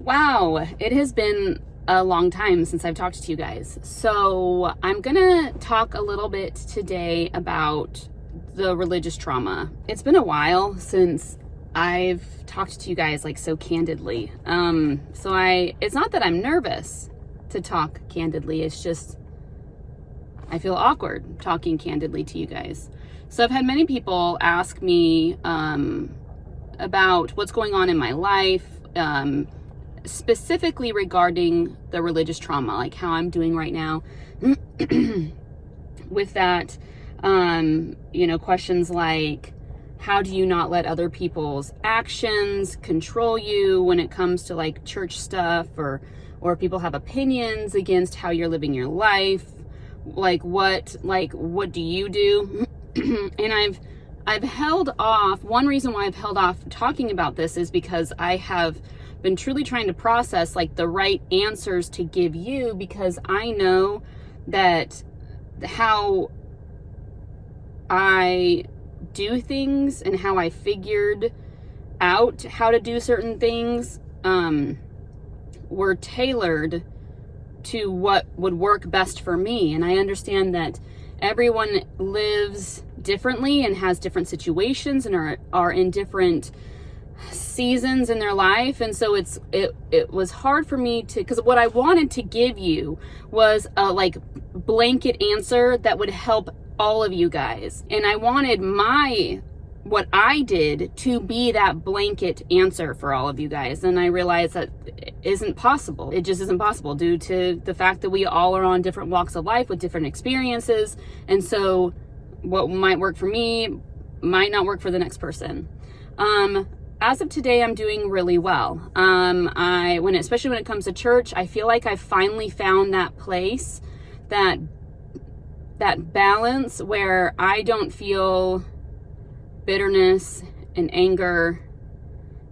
Wow, it has been a long time since I've talked to you guys. So I'm gonna talk a little bit today about the religious trauma. It's been a while since I've talked to you guys like so candidly. It's not that I'm nervous to talk candidly, it's just I feel awkward talking candidly to you guys. So I've had many people ask me about what's going on in my life, specifically regarding the religious trauma, like how I'm doing right now with that. Questions like, how do you not let other people's actions control you when it comes to like church stuff, or people have opinions against how you're living your life? What do you do? And I've held off. One reason why I've held off talking about this is because I have been truly trying to process like the right answers to give you, because I know that how I do things and how I figured out how to do certain things were tailored to what would work best for me. And I understand that everyone lives differently and has different situations and are in different seasons in their life. And so it was hard for me to, because what I wanted to give you was a like blanket answer that would help all of you guys. And I wanted what I did to be that blanket answer for all of you guys. And I realized that it isn't possible. It just isn't possible due to the fact that we all are on different walks of life with different experiences. And so what might work for me might not work for the next person. As of today, I'm doing really well. Especially when it comes to church, I feel like I've finally found that place, that balance where I don't feel bitterness and anger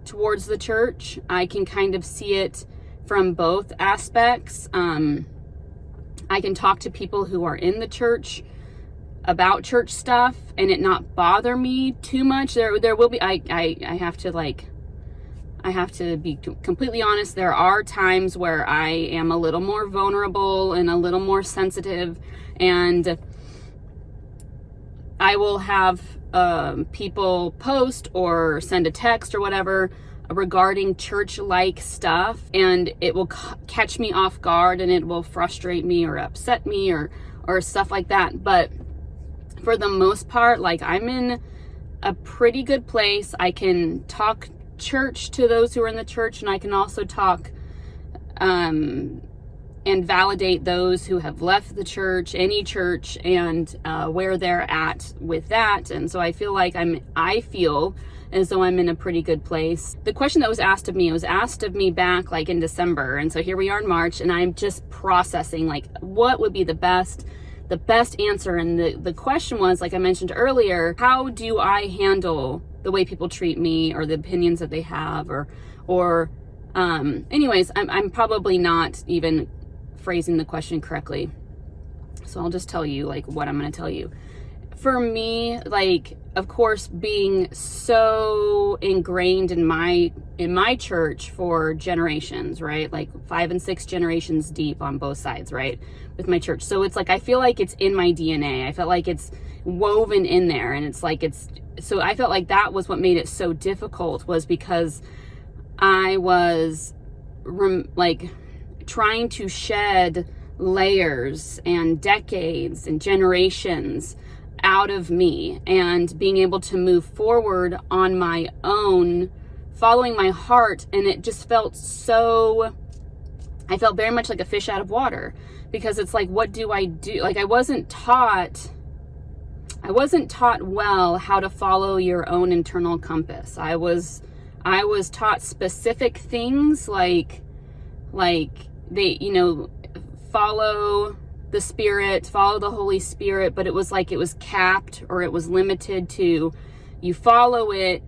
towards the church. I can kind of see it from both aspects. I can talk to people who are in the church about church stuff and it not bother me too much. There will be, I have to be completely honest. There are times where I am a little more vulnerable and a little more sensitive, and I will have people post or send a text or whatever regarding church-like stuff, and it will catch me off guard and it will frustrate me or upset me or stuff like that. But for the most part, like, I'm in a pretty good place. I can talk church to those who are in the church, and I can also talk and validate those who have left the church, any church, and where they're at with that. And so I feel as though I'm in a pretty good place. The question that was asked of me, back like in December. And so here we are in March, and I'm just processing like what would be the best answer. And the question was, like I mentioned earlier, how do I handle the way people treat me or the opinions that they have, anyways, I'm probably not even phrasing the question correctly. So I'll just tell you like what I'm going to tell you. For me, like, of course, being so ingrained in my church for generations, right? Like 5 and 6 generations deep on both sides, right? With my church. So it's like, I feel like it's in my DNA. I felt like it's woven in there, and so I felt like that was what made it so difficult, was because I was trying to shed layers and decades and generations out of me, and being able to move forward on my own, following my heart. And it just felt I felt very much like a fish out of water, because it's like, what do I do? Like, I wasn't taught well how to follow your own internal compass. I was taught specific things like they, follow the Spirit, follow the Holy Spirit, but it was like it was capped, or it was limited to, you follow it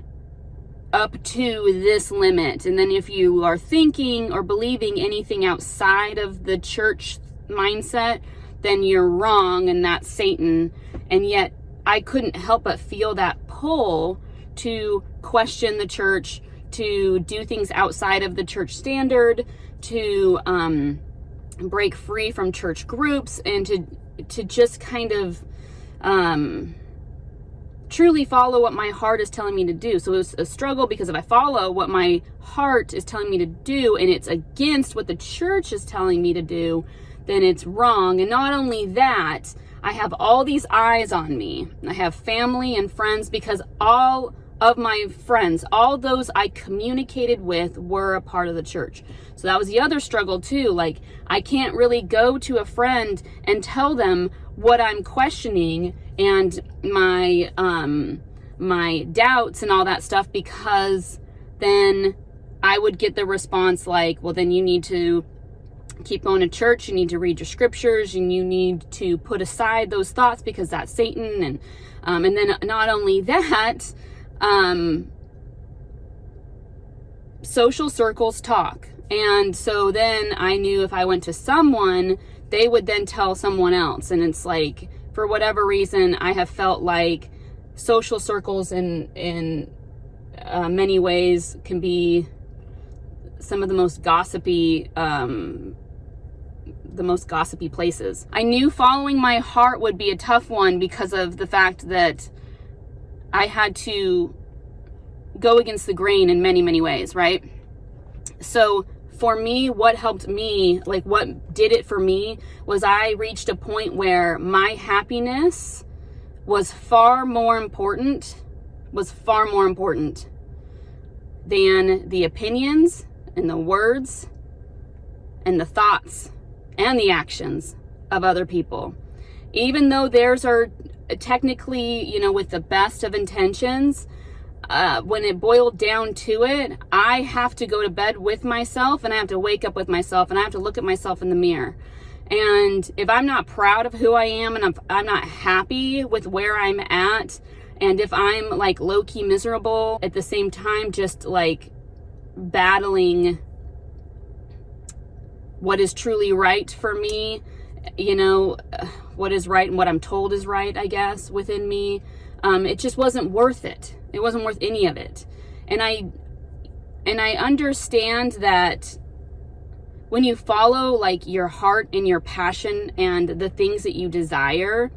up to this limit. And then if you are thinking or believing anything outside of the church mindset, then you're wrong, and that's Satan. And yet I couldn't help but feel that pull to question the church, to do things outside of the church standard, to break free from church groups, and to just kind of truly follow what my heart is telling me to do. So it was a struggle, because if I follow what my heart is telling me to do and it's against what the church is telling me to do, then it's wrong. And not only that, I have all these eyes on me. I have family and friends, because all of my friends, all those I communicated with, were a part of the church. So that was the other struggle too. Like, I can't really go to a friend and tell them what I'm questioning and my doubts and all that stuff, because then I would get the response like, well, then you need to keep going to church, you need to read your scriptures, and you need to put aside those thoughts because that's Satan. And then not only that, social circles talk. And so then I knew if I went to someone, they would then tell someone else. And it's like, for whatever reason, I have felt like social circles in many ways can be some of the most gossipy places. I knew following my heart would be a tough one, because of the fact that I had to go against the grain in many, many ways, right? So for me, what helped me, like what did it for me, was I reached a point where my happiness was far more important than the opinions and the words and the thoughts and the actions of other people. Even though theirs are technically, with the best of intentions, when it boiled down to it, I have to go to bed with myself, and I have to wake up with myself, and I have to look at myself in the mirror. And if I'm not proud of who I am, and if I'm not happy with where I'm at, and if I'm like low-key miserable at the same time, just like battling what is truly right for me, what is right and what I'm told is right, I guess, within me, it just wasn't worth it. It wasn't worth any of it. And I understand that when you follow like your heart and your passion and the things that you desire,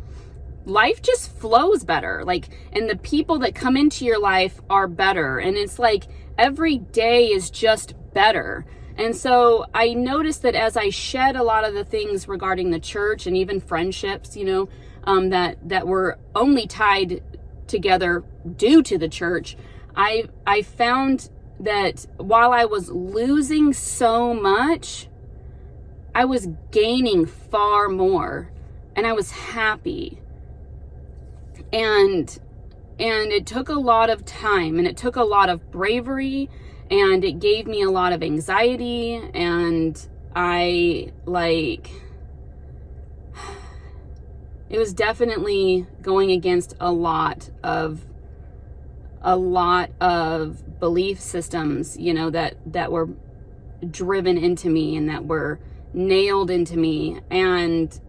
life just flows better. Like, and the people that come into your life are better. And it's like every day is just better. And so I noticed that as I shed a lot of the things regarding the church and even friendships, that were only tied together due to the church, I found that while I was losing so much, I was gaining far more, and I was happy. And it took a lot of time, and it took a lot of bravery, and it gave me a lot of anxiety, and it was definitely going against a lot of belief systems, that were driven into me and that were nailed into me. And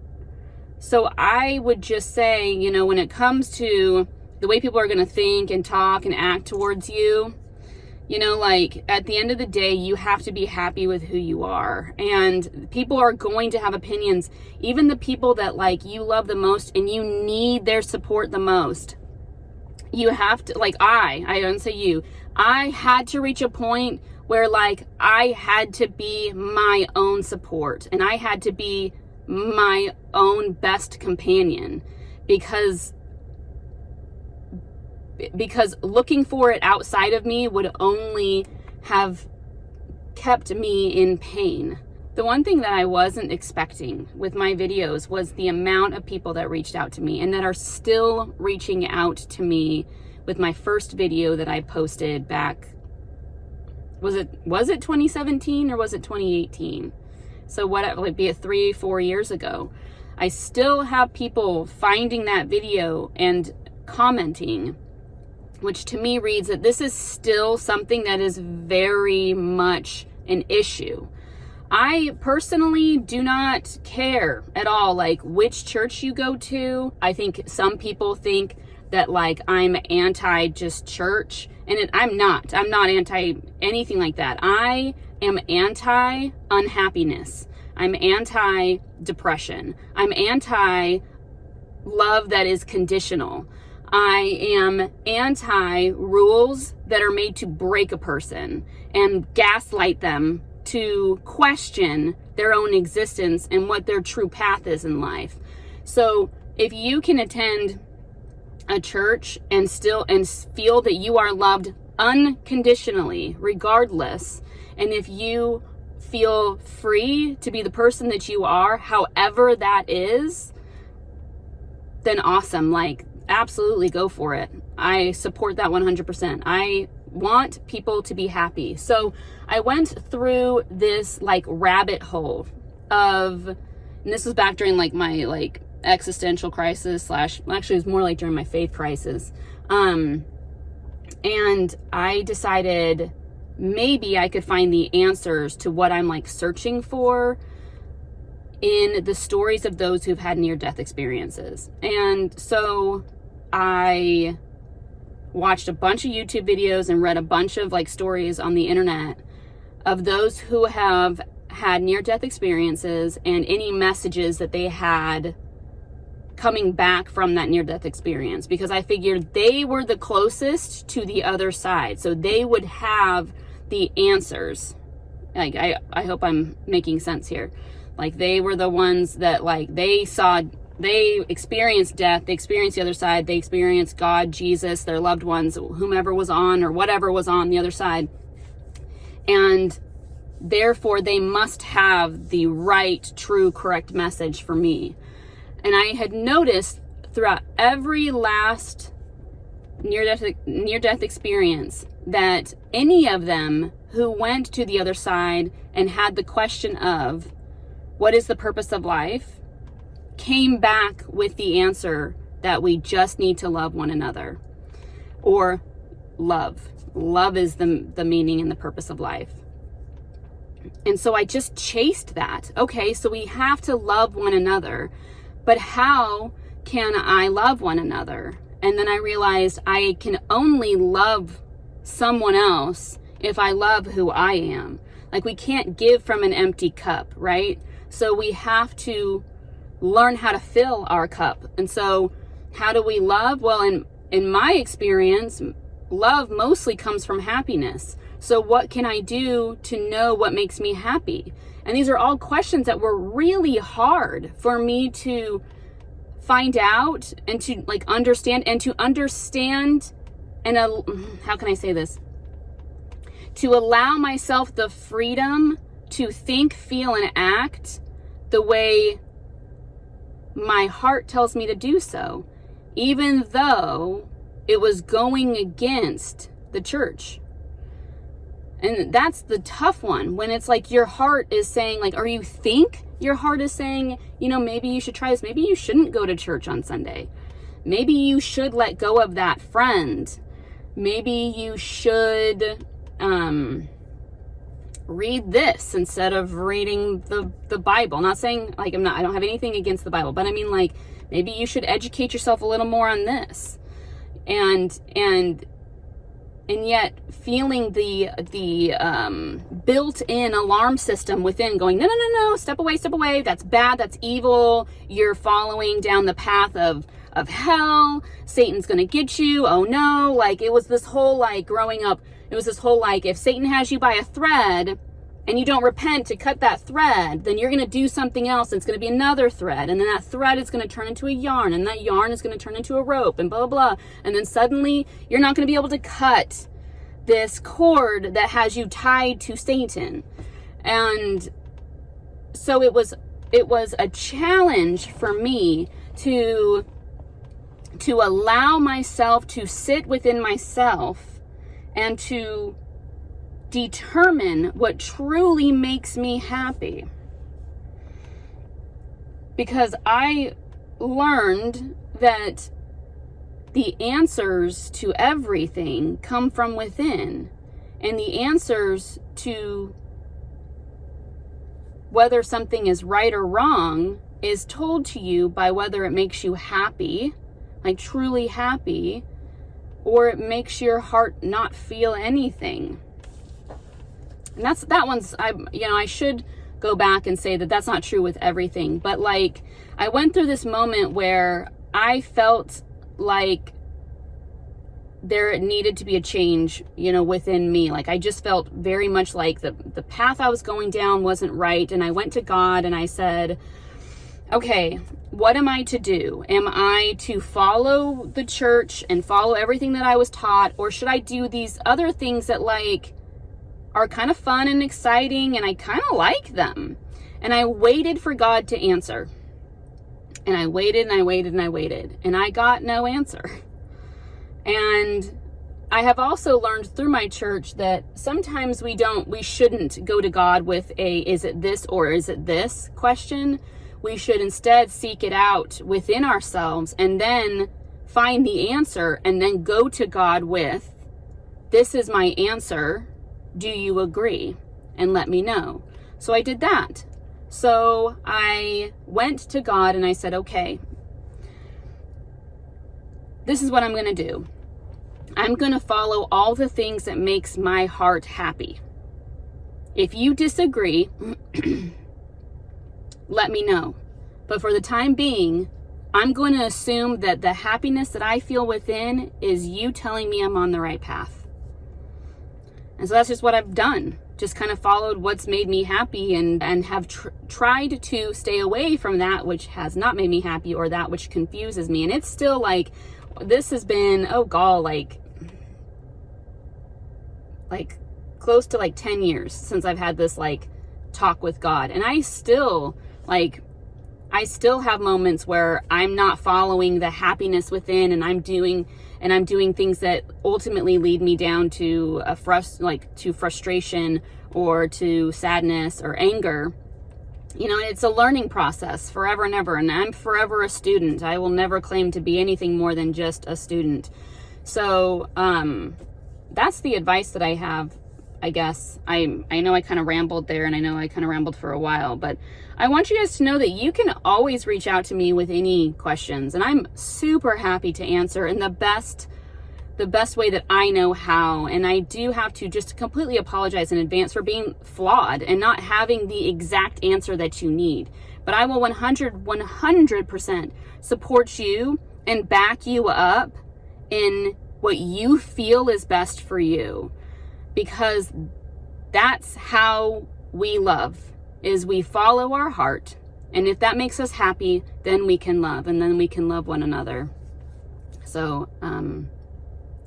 so I would just say, when it comes to the way people are going to think and talk and act towards you, at the end of the day, you have to be happy with who you are. And people are going to have opinions, even the people that you love the most and you need their support the most. You have to, I don't say you, I had to reach a point where I had to be my own support, and I had to be my own best companion, because looking for it outside of me would only have kept me in pain. The one thing that I wasn't expecting with my videos was the amount of people that reached out to me and that are still reaching out to me with my first video that I posted back, was it 2017 or was it 2018? So what would be 3-4 years ago. I still have people finding that video and commenting, which to me reads that this is still something that is very much an issue. I personally do not care at all, which church you go to. I think some people think that like I'm anti just church, and I'm not anti anything like that. I am anti unhappiness. I'm anti depression. I'm anti love that is conditional. I am anti rules that are made to break a person and gaslight them to question their own existence and what their true path is in life. So if you can attend a church and feel that you are loved unconditionally, regardless, and if you feel free to be the person that you are, however that is, then awesome. Like, absolutely go for it. I support that 100%. I want people to be happy. So I went through this like rabbit hole of, and this was back during like my like existential crisis / actually it was more like during my faith crisis. And I decided maybe I could find the answers to what I'm like searching for in the stories of those who've had near-death experiences. And so I watched a bunch of YouTube videos and read a bunch of like stories on the internet of those who have had near-death experiences and any messages that they had coming back from that near-death experience, because I figured they were the closest to the other side, so they would have the answers. Like, I hope I'm making sense here. Like, they were the ones that like they experienced death, they experienced the other side, they experienced God, Jesus, their loved ones, whomever was on or whatever was on the other side, and therefore they must have the right, true, correct message for me. And I had noticed throughout every last near-death experience that any of them who went to the other side and had the question of what is the purpose of life came back with the answer that we just need to love one another, or love is the meaning and the purpose of life. And so I just chased that. Okay, so we have to love one another, but how can I love one another? And then I realized I can only love someone else if I love who I am. Like, we can't give from an empty cup, right? So we have to learn how to fill our cup. And so how do we love? Well, in my experience, love mostly comes from happiness. So what can I do to know what makes me happy? And these are all questions that were really hard for me to find out and to like understand, and how can I say this? To allow myself the freedom to think, feel, and act the way my heart tells me to do so, even though it was going against the church. And that's the tough one, when it's like your heart is saying, like, or you think your heart is saying, you know, maybe you should try this. Maybe you shouldn't go to church on Sunday. Maybe you should let go of that friend. Maybe you should read this instead of reading the Bible. I'm not saying like I don't have anything against the Bible, but I mean, like, maybe you should educate yourself a little more on this. And yet feeling the built-in alarm system within going, no, step away, that's bad, that's evil, you're following down the path of hell, Satan's gonna get you, oh no. Like, it was this whole, like, growing up, it was this whole, like, if Satan has you by a thread and you don't repent to cut that thread, then you're gonna do something else. It's gonna be another thread, and then that thread is gonna turn into a yarn, and that yarn is gonna turn into a rope, and blah, blah, blah. And then suddenly you're not gonna be able to cut this cord that has you tied to Satan. And so it was a challenge for me to allow myself to sit within myself and to determine what truly makes me happy. Because I learned that the answers to everything come from within, and the answers to whether something is right or wrong is told to you by whether it makes you happy, like truly happy, or it makes your heart not feel anything. And that one's, I should go back and say that that's not true with everything, but like I went through this moment where I felt like there needed to be a change, within me. Like I just felt very much like the path I was going down wasn't right. And I went to God and I said, okay, what am I to do? Am I to follow the church and follow everything that I was taught? Or should I do these other things that like are kind of fun and exciting and I kind of like them? And I waited for God to answer. And I waited and I waited and I waited. And I got no answer. And I have also learned through my church that sometimes we shouldn't go to God with is it this or is it this question. We should instead seek it out within ourselves and then find the answer and then go to God with, this is my answer. Do you agree? And let me know. So I did that. So I went to God and I said, okay, this is what I'm going to do. I'm going to follow all the things that makes my heart happy. If you disagree, let me know. But for the time being, I'm going to assume that the happiness that I feel within is you telling me I'm on the right path. And so that's just what I've done. Just kind of followed what's made me happy and have tried to stay away from that which has not made me happy or that which confuses me. And it's still like, this has been, like close to like 10 years since I've had this like talk with God. And I still have moments where I'm not following the happiness within and I'm doing things that ultimately lead me down to to frustration or to sadness or anger. It's a learning process forever and ever. And I'm forever a student. I will never claim to be anything more than just a student. So, that's the advice that I have, I guess. I know I kind of rambled there and I know I kind of rambled for a while, but I want you guys to know that you can always reach out to me with any questions and I'm super happy to answer in the best way that I know how. And I do have to just completely apologize in advance for being flawed and not having the exact answer that you need. But I will 100% support you and back you up in what you feel is best for you. Because that's how we love, is we follow our heart. And if that makes us happy, then we can love, and then we can love one another. So,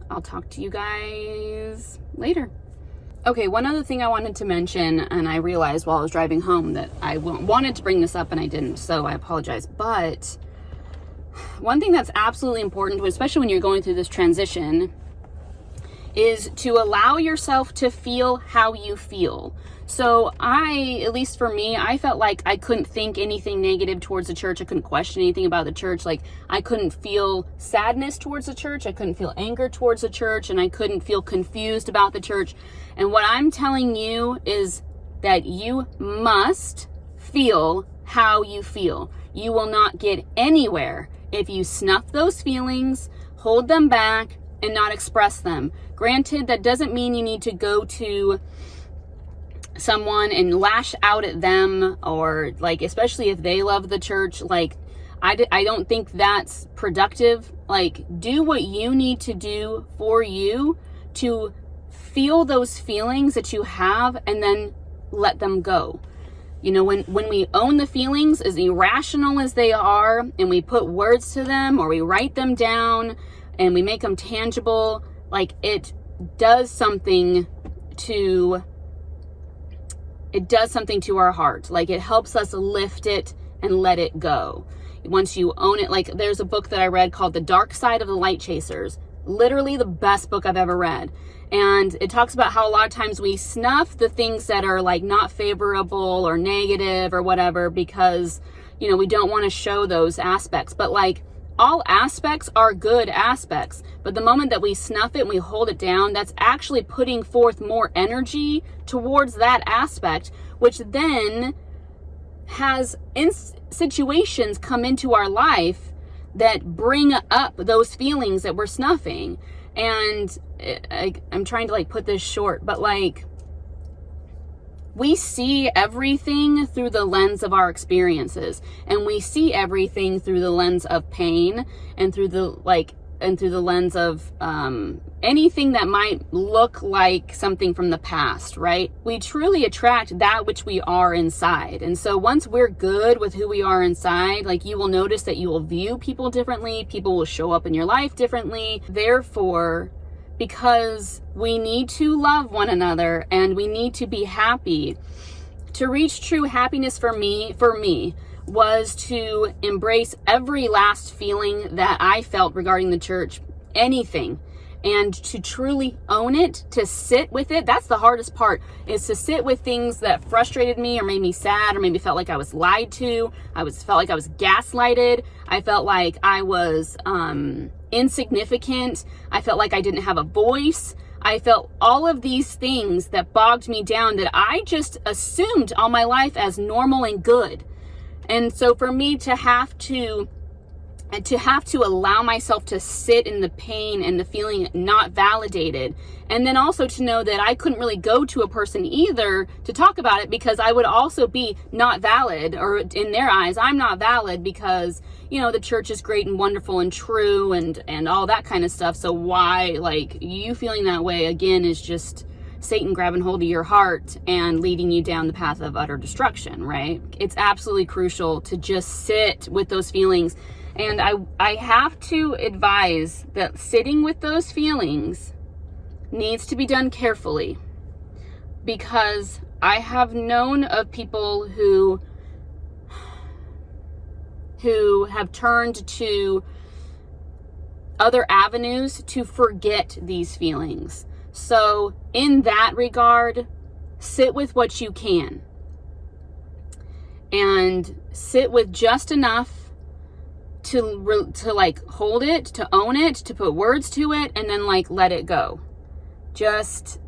I'll talk to you guys later. Okay, one other thing I wanted to mention, and I realized while I was driving home that I wanted to bring this up and I didn't, so I apologize. But one thing that's absolutely important, especially when you're going through this transition, is to allow yourself to feel how you feel. So at least for me, I felt like I couldn't think anything negative towards the church. I couldn't question anything about the church. Like I couldn't feel sadness towards the church. I couldn't feel anger towards the church, and I couldn't feel confused about the church. And what I'm telling you is that you must feel how you feel. You will not get anywhere if you snuff those feelings, hold them back, and not express them. Granted, that doesn't mean you need to go to someone and lash out at them, or like, especially if they love the church, like I don't think that's productive. Like, do what you need to do for you to feel those feelings that you have and then let them go. When we own the feelings, as irrational as they are, and we put words to them or we write them down and we make them tangible, like it does something to our heart. Like it helps us lift it and let it go. Once you own it, like there's a book that I read called The Dark Side of the Light Chasers. Literally the best book I've ever read. And it talks about how a lot of times we snuff the things that are like not favorable or negative or whatever because, we don't want to show those aspects. But like all aspects are good aspects. But the moment that we snuff it and we hold it down, that's actually putting forth more energy towards that aspect, which then has situations come into our life that bring up those feelings that we're snuffing. And I'm trying to like put this short, but like, we see everything through the lens of our experiences, and we see everything through the lens of pain, and through the lens of anything that might look like something from the past, right? We truly attract that which we are inside. And so once we're good with who we are inside, like, you will notice that you will view people differently, people will show up in your life differently. Therefore, because we need to love one another and we need to be happy, to reach true happiness for me was to embrace every last feeling that I felt regarding the church, anything, and to truly own it, to sit with it. That's the hardest part, is to sit with things that frustrated me or made me sad or maybe felt like I was lied to. Felt like I was gaslighted. I felt like I was insignificant. I felt like I didn't have a voice. I felt all of these things that bogged me down that I just assumed all my life as normal and good. And so for me to have to allow myself to sit in the pain and the feeling not validated, and then also to know that I couldn't really go to a person either to talk about it, because I would also be not valid, or in their eyes, I'm not valid because, you know, the church is great and wonderful and true and all that kind of stuff. So why, like, you feeling that way again is just Satan grabbing hold of your heart and leading you down the path of utter destruction, right? It's absolutely crucial to just sit with those feelings. And I have to advise that sitting with those feelings needs to be done carefully, because I have known of people who have turned to other avenues to forget these feelings. So in that regard, sit with what you can, and sit with just enough to like hold it, to own it, to put words to it, and then like let it go. Just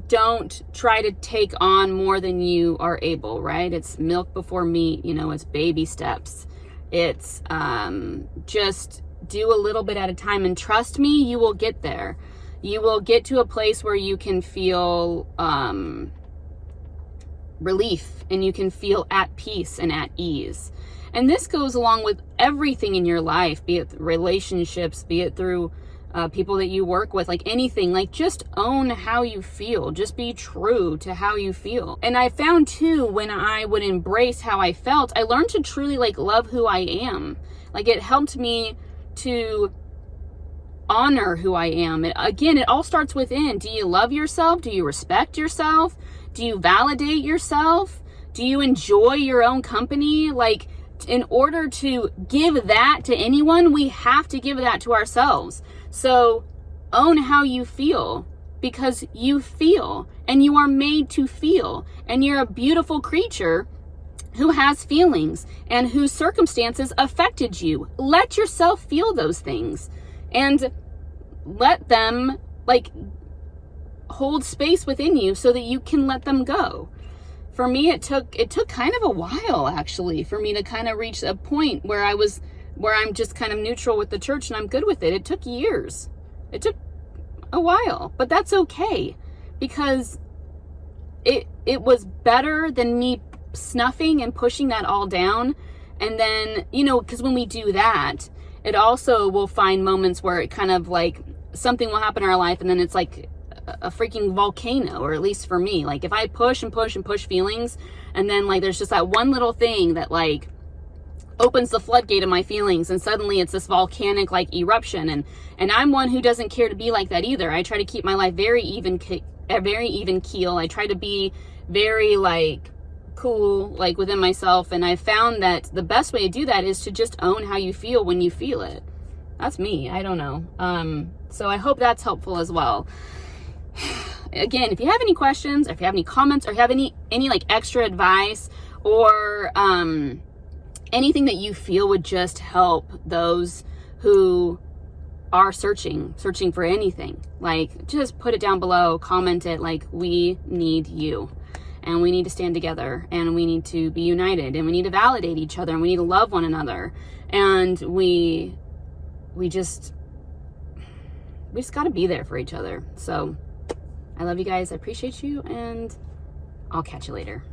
don't try to take on more than you are able, right? It's milk before meat, you know, it's baby steps. It's just do a little bit at a time, and trust me, you will get there. You will get to a place where you can feel relief, and you can feel at peace and at ease. And this goes along with everything in your life, be it relationships, be it through people that you work with, like anything. Like, just own how you feel. Just be true to how you feel. And I found too, when I would embrace how I felt, I learned to truly like love who I am. Like, it helped me to honor who I am. It all starts within. Do you love yourself? Do you respect yourself? Do you validate yourself? Do you enjoy your own company? Like, in order to give that to anyone, we have to give that to ourselves. So own how you feel, because you feel, and you are made to feel, and you're a beautiful creature who has feelings and whose circumstances affected you. Let yourself feel those things, and let them like hold space within you so that you can let them go. For me, it took kind of a while, actually, for me to kind of reach a point where I'm just kind of neutral with the church and I'm good with it. It took years. It took a while, but that's okay, because it was better than me snuffing and pushing that all down. And then, you know, because when we do that, it also will find moments where it kind of like something will happen in our life, and then it's like a freaking volcano, or at least for me, like if I push and push and push feelings, and then like there's just that one little thing that like opens the floodgate of my feelings, and suddenly it's this volcanic like eruption. And I'm one who doesn't care to be like that either. I try to keep my life very even keel. I try to be very like cool, like within myself, and I found that the best way to do that is to just own how you feel when you feel it. That's me. I don't know. So I hope that's helpful as well. Again, if you have any questions, or if you have any comments, or you have any like extra advice, or anything that you feel would just help those who are searching for anything, like, just put it down below, comment it. Like, we need you. and we need to stand together, and we need to be united, and we need to validate each other, and we need to love one another. And we just got to be there for each other. So I love you guys. I appreciate you, and I'll catch you later.